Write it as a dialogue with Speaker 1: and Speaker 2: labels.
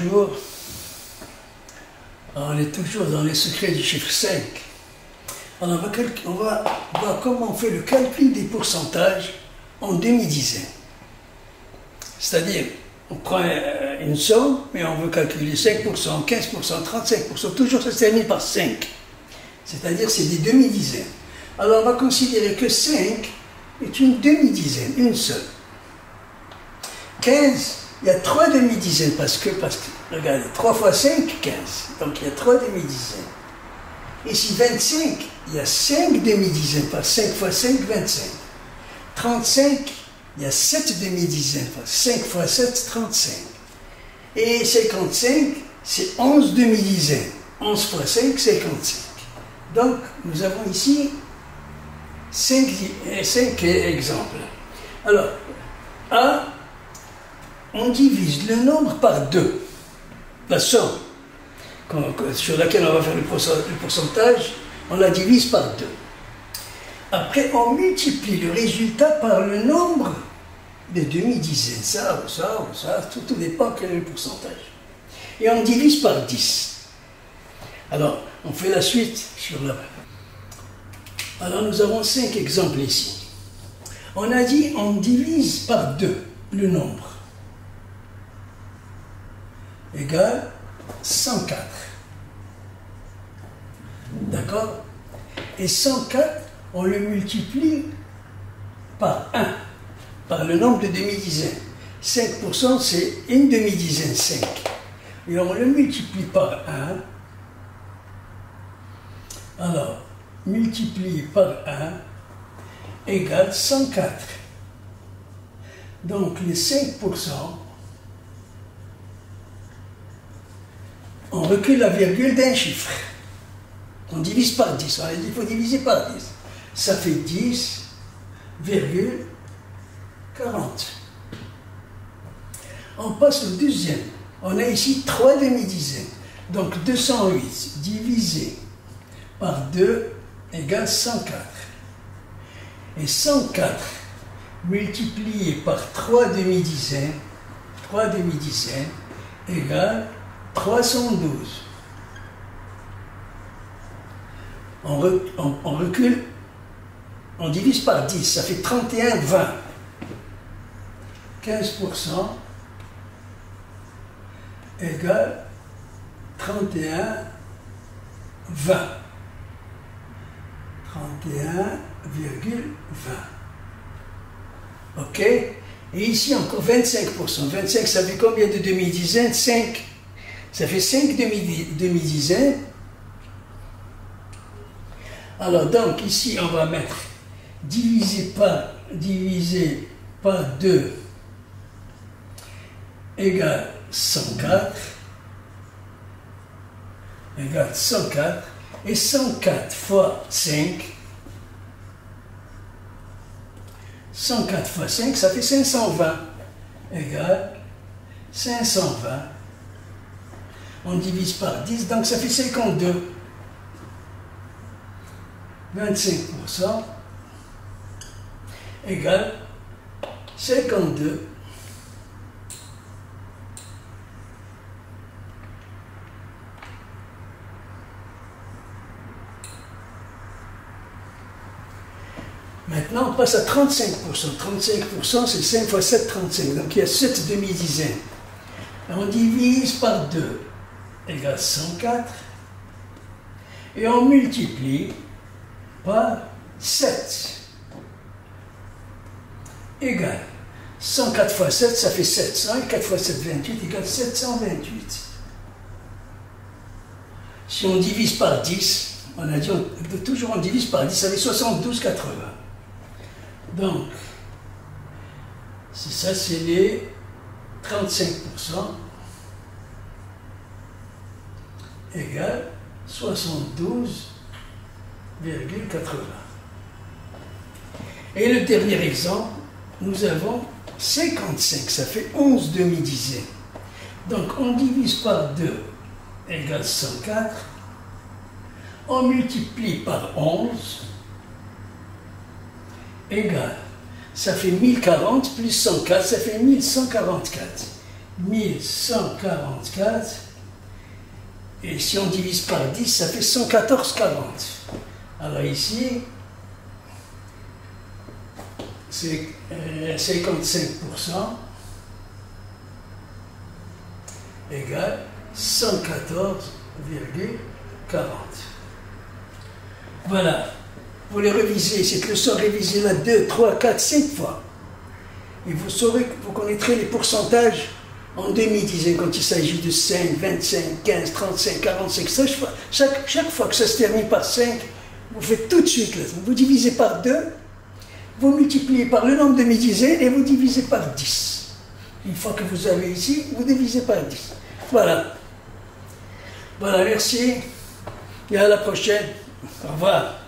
Speaker 1: bonjour. Alors, on est toujours dans les secrets du chiffre 5. Alors, on va voir comment on fait le calcul des pourcentages en demi-dizaines. C'est-à-dire, on prend une somme, mais on veut calculer 5%, 15%, 35%, toujours ça se termine par 5. C'est-à-dire, c'est des demi-dizaines. Alors, on va considérer que 5 est une demi-dizaine, une seule. 15, il y a 3 demi-dizaines, parce que, regardez, 3 fois 5, 15. Donc, il y a 3 demi-dizaines. Ici, 25, il y a 5 demi-dizaines, par 5 fois 5, 25. 35, il y a 7 demi-dizaines, par 5 fois 7, 35. Et 55, c'est 11 demi-dizaines. 11 fois 5, 55. Donc, nous avons ici 5 exemples. Alors, A, on divise le nombre par 2. La somme sur laquelle on va faire le pourcentage, on la divise par 2. Après, on multiplie le résultat par le nombre de demi-dizaines. Ça, tout dépend quel est le pourcentage. Et on divise par 10. Alors, on fait la suite sur la... Alors, nous avons 5 exemples ici. On a dit, on divise par 2 le nombre. Égale 104. D'accord? Et 104, on le multiplie par 1, par le nombre de demi-dizaines. 5%, c'est une demi-dizaine, 5. Et on le multiplie par 1. Alors, multiplié par 1 égale 104. Donc, les 5%, on recule la virgule d'un chiffre. On divise par 10. On a dit qu'il faut diviser par 10. Ça fait 10,40. On passe au deuxième. On a ici 3 demi-dizaines. Donc 208 divisé par 2 égale 104. Et 104 multiplié par 3 demi-dizaines égale 312. On recule, on divise par 10, ça fait 31, 20. 15% égale 31, 20. 31,20. OK? Et ici encore 25%. 25, ça fait combien de demi-dizaines? 5. Ça fait 5 demi-dizaines. Alors, donc, ici, on va mettre divisé par 2 égale 104. Égale 104. Et 104 fois 5. 104 fois 5, ça fait 520. Égale 520. On divise par 10, donc ça fait 52. 25% égale 52. Maintenant, on passe à 35%. 35%, c'est 5 fois 7, 35. Donc, il y a 7 demi-dizaines. On divise par 2 égale 104. Et on multiplie par 7 égale 104 fois 7, ça fait 700, et 4 fois 7, 28 égale 728. Si on divise par 10, on a dit toujours on divise par 10, ça fait 72,80. Donc, c'est ça, c'est les 35% égale 72,80. Et le dernier exemple, nous avons 55, ça fait 11 demi-dizaines. Donc on divise par 2 égale 104, on multiplie par 11 égale, ça fait 1040 plus 104, ça fait 1144. 1144. Et si on divise par 10, ça fait 114,40. Alors ici, c'est 55% égale 114,40. Voilà. Vous les révisez, cette leçon, révisez-la 2, 3, 4, 5 fois. Et vous saurez, vous connaîtrez les pourcentages en demi-dizaines quand il s'agit de 5, 25, 15, 35, 45. Chaque fois que ça se termine par 5, vous faites tout de suite. Vous divisez par 2, vous multipliez par le nombre de demi-dizaines et vous divisez par 10. Une fois que vous avez ici, vous divisez par 10. Voilà. Voilà, merci. Et à la prochaine. Au revoir.